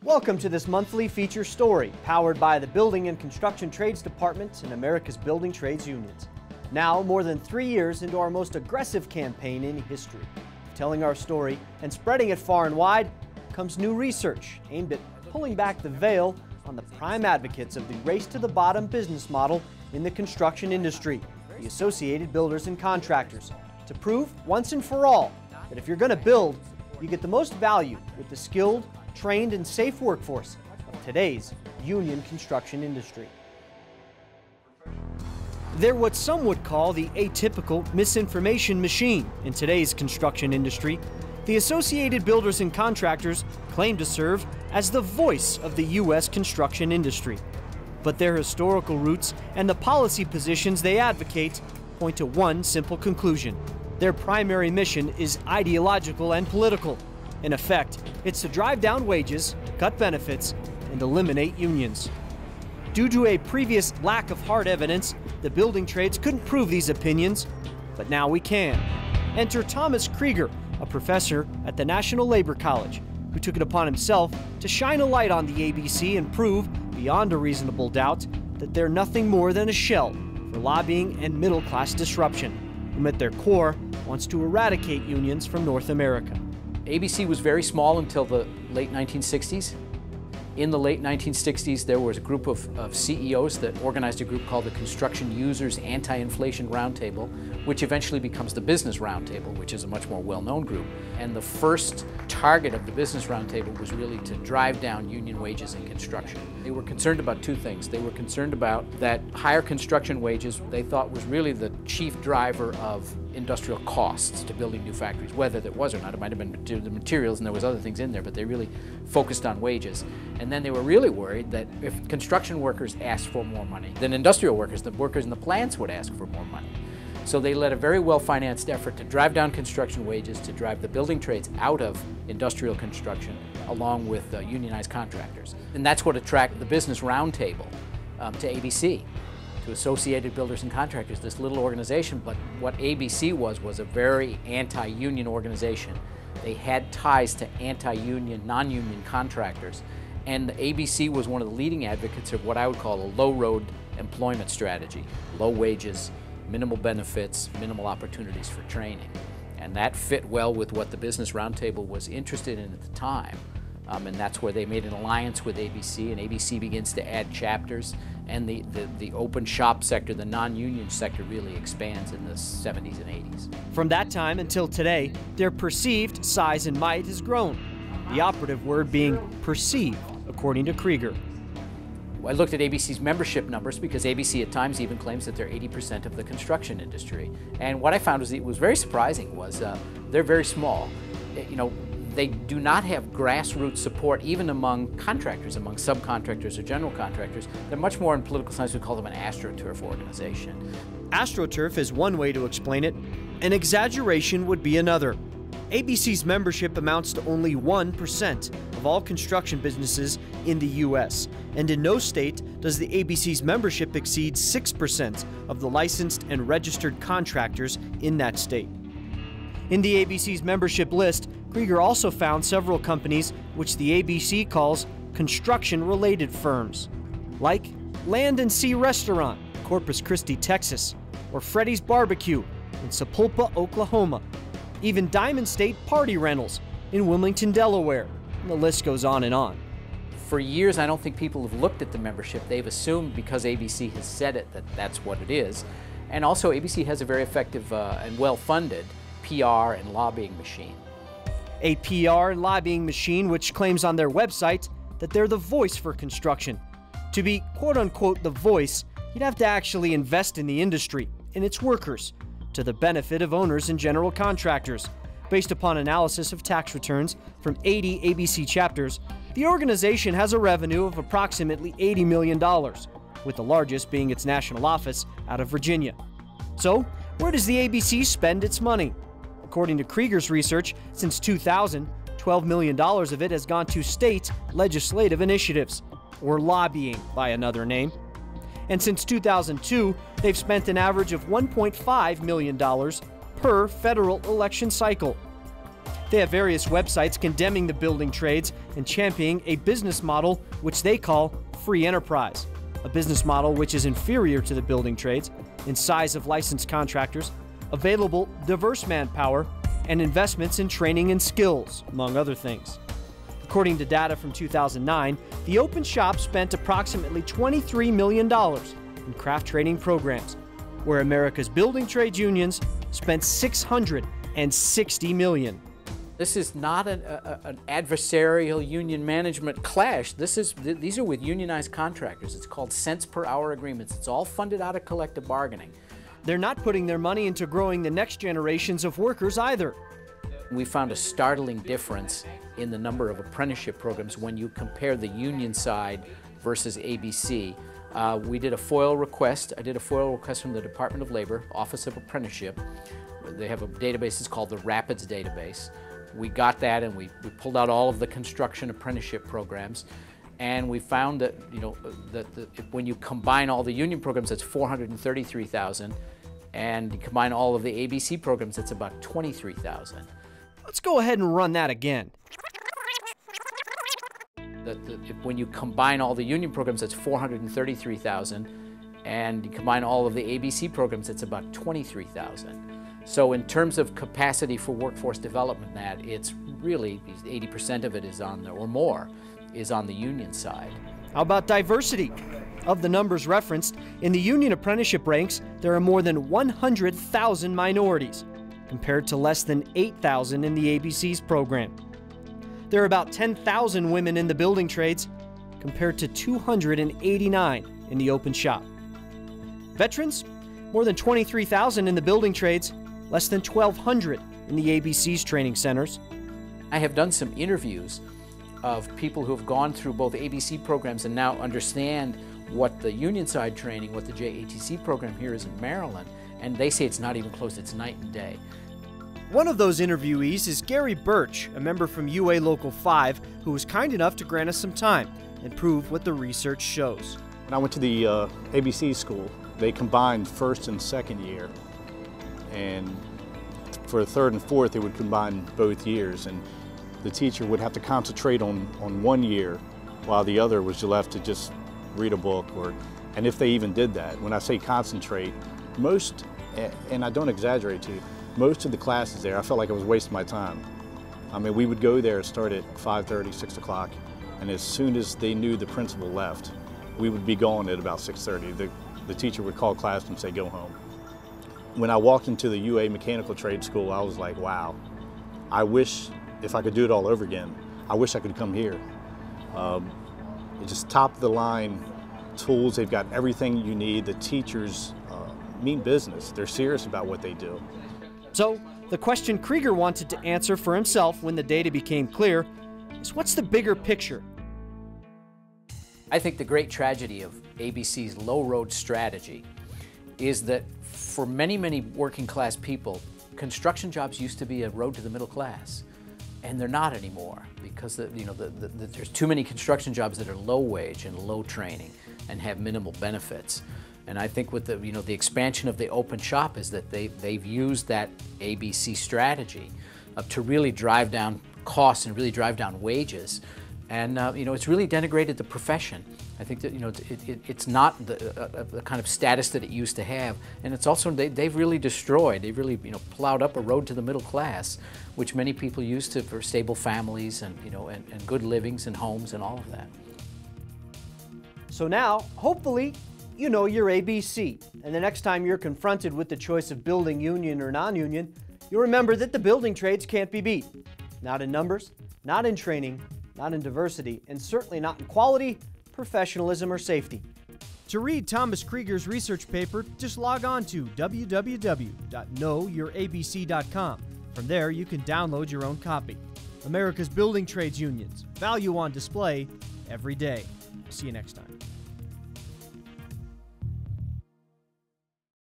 Welcome to this monthly feature story, powered by the Building and Construction Trades Department and America's Building Trades Unions. Now, more than 3 years into our most aggressive campaign in history. Telling our story and spreading it far and wide comes new research aimed at pulling back the veil on the prime advocates of the race-to-the-bottom business model in the construction industry, the Associated Builders and Contractors, to prove once and for all that if you're going to build, you get the most value with the skilled, trained, and safe workforce of today's union construction industry. They're what some would call the atypical misinformation machine in today's construction industry. The Associated Builders and Contractors claim to serve as the voice of the U.S. construction industry. But their historical roots and the policy positions they advocate point to one simple conclusion. Their primary mission is ideological and political. In effect, it's to drive down wages, cut benefits, and eliminate unions. Due to a previous lack of hard evidence, the building trades couldn't prove these opinions, but now we can. Enter Thomas Krieger, a professor at the National Labor College, who took it upon himself to shine a light on the ABC and prove, beyond a reasonable doubt, that they're nothing more than a shell for lobbying and middle-class disruption, whom at their core wants to eradicate unions from North America. ABC was very small until the late 1960s. In the late 1960s, there was a group of CEOs that organized a group called the Construction Users Anti-Inflation Roundtable, which eventually becomes the Business Roundtable, which is a much more well-known group. And the first target of the Business Roundtable was really to drive down union wages in construction. They were concerned about two things. They were concerned about that higher construction wages, they thought, was really the chief driver of industrial costs to building new factories. Whether that was or not, it might have been the materials and there was other things in there, but they really focused on wages. And then they were really worried that if construction workers asked for more money, then industrial workers, the workers in the plants, would ask for more money. So they led a very well-financed effort to drive down construction wages, to drive the building trades out of industrial construction, along with unionized contractors. And that's what attracted the Business Roundtable to ABC, to Associated Builders and Contractors, this little organization. But what ABC was a very anti-union organization. They had ties to anti-union, non-union contractors. And the ABC was one of the leading advocates of what I would call a low-road employment strategy. Low wages, minimal benefits, minimal opportunities for training. And that fit well with what the Business Roundtable was interested in at the time. And that's where they made an alliance with ABC, and ABC begins to add chapters, and the open shop sector, the non-union sector, really expands in the 70s and 80s. From that time until today, their perceived size and might has grown, the operative word being perceived, according to Krieger. I looked at ABC's membership numbers because ABC at times even claims that they're 80% of the construction industry. And what I found was, it was very surprising, was they're very small. They do not have grassroots support even among contractors, among subcontractors or general contractors. They're much more, in political science, we call them an astroturf organization. Astroturf is one way to explain it. An exaggeration would be another. ABC's membership amounts to only 1% of all construction businesses in the U.S., and in no state does the ABC's membership exceed 6% of the licensed and registered contractors in that state. In the ABC's membership list, Krieger also found several companies which the ABC calls construction-related firms, like Land and Sea Restaurant, Corpus Christi, Texas, or Freddy's Barbecue in Sapulpa, Oklahoma, even Diamond State Party Rentals in Wilmington, Delaware, and the list goes on and on. For years, I don't think people have looked at the membership. They've assumed because ABC has said it that that's what it is. And also, ABC has a very effective and well-funded PR and lobbying machine. A PR and lobbying machine which claims on their website that they're the voice for construction. To be quote-unquote the voice, you'd have to actually invest in the industry and its workers, to the benefit of owners and general contractors. Based upon analysis of tax returns from 80 ABC chapters, the organization has a revenue of approximately $80 million, with the largest being its national office out of Virginia. So, where does the ABC spend its money? According to Krieger's research, since 2000, $12 million of it has gone to state legislative initiatives, or lobbying by another name. And since 2002, they've spent an average of $1.5 million per federal election cycle. They have various websites condemning the building trades and championing a business model which they call free enterprise, a business model which is inferior to the building trades in size of licensed contractors, available diverse manpower, and investments in training and skills, among other things. According to data from 2009, the open shop spent approximately $23 million in craft training programs, where America's building trades unions spent $660 million. This is not an adversarial union management clash. These are with unionized contractors. It's called cents per hour agreements. It's all funded out of collective bargaining. They're not putting their money into growing the next generations of workers either. We found a startling difference in the number of apprenticeship programs when you compare the union side versus ABC. We did a FOIL request. I did a FOIL request from the Department of Labor, Office of Apprenticeship. They have a database, it's called the Rapids database. We got that and we pulled out all of the construction apprenticeship programs, and we found that, when you combine all the union programs, that's 433,000, and you combine all of the ABC programs, it's about 23,000. Let's go ahead and run that again. When you combine all the union programs, that's 433,000, and you combine all of the ABC programs, it's about 23,000. So in terms of capacity for workforce development, it's really 80% of it is on the, or more, is on the union side. How about diversity? Of the numbers referenced, in the union apprenticeship ranks, there are more than 100,000 minorities, compared to less than 8,000 in the ABC's program. There are about 10,000 women in the building trades, compared to 289 in the open shop. Veterans, more than 23,000 in the building trades, less than 1,200 in the ABC's training centers. I have done some interviews of people who have gone through both ABC programs and now understand what the union side training, what the JATC program here is in Maryland, and they say it's not even close, it's night and day. One of those interviewees is Gary Birch, a member from UA Local 5, who was kind enough to grant us some time and prove what the research shows. When I went to the ABC school, they combined first and second year, and for third and fourth they would combine both years, and the teacher would have to concentrate on one year while the other was left to just read a book, and if they even did that. When I say concentrate, most, and I don't exaggerate to you, most of the classes there, I felt like I was wasting my time. I mean, we would go there, start at 5:30, 6 o'clock, and as soon as they knew the principal left, we would be gone at about 6:30. The teacher would call class and say, go home. When I walked into the UA Mechanical Trade School, I was like, wow, I wish, if I could do it all over again, I wish I could come here. It's just top of the line tools, they've got everything you need. The teachers mean business, they're serious about what they do. So, the question Krieger wanted to answer for himself when the data became clear is, what's the bigger picture? I think the great tragedy of ABC's low road strategy is that for many, many working class people, construction jobs used to be a road to the middle class, and they're not anymore because there's too many construction jobs that are low wage and low training and have minimal benefits. And I think with the expansion of the open shop is that they've used that ABC strategy to really drive down costs and really drive down wages. And it's really denigrated the profession. I think that it's not the kind of status that it used to have, and it's also they've really destroyed. They've really plowed up a road to the middle class, which many people used to for stable families and and good livings and homes and all of that. So now, hopefully, you know your ABC, and the next time you're confronted with the choice of building union or non-union, you'll remember that the building trades can't be beat. Not in numbers, not in training, not in diversity, and certainly not in quality, professionalism, or safety. To read Thomas Krieger's research paper, just log on to www.knowyourabc.com. From there, you can download your own copy. America's building trades unions, value on display every day. See you next time.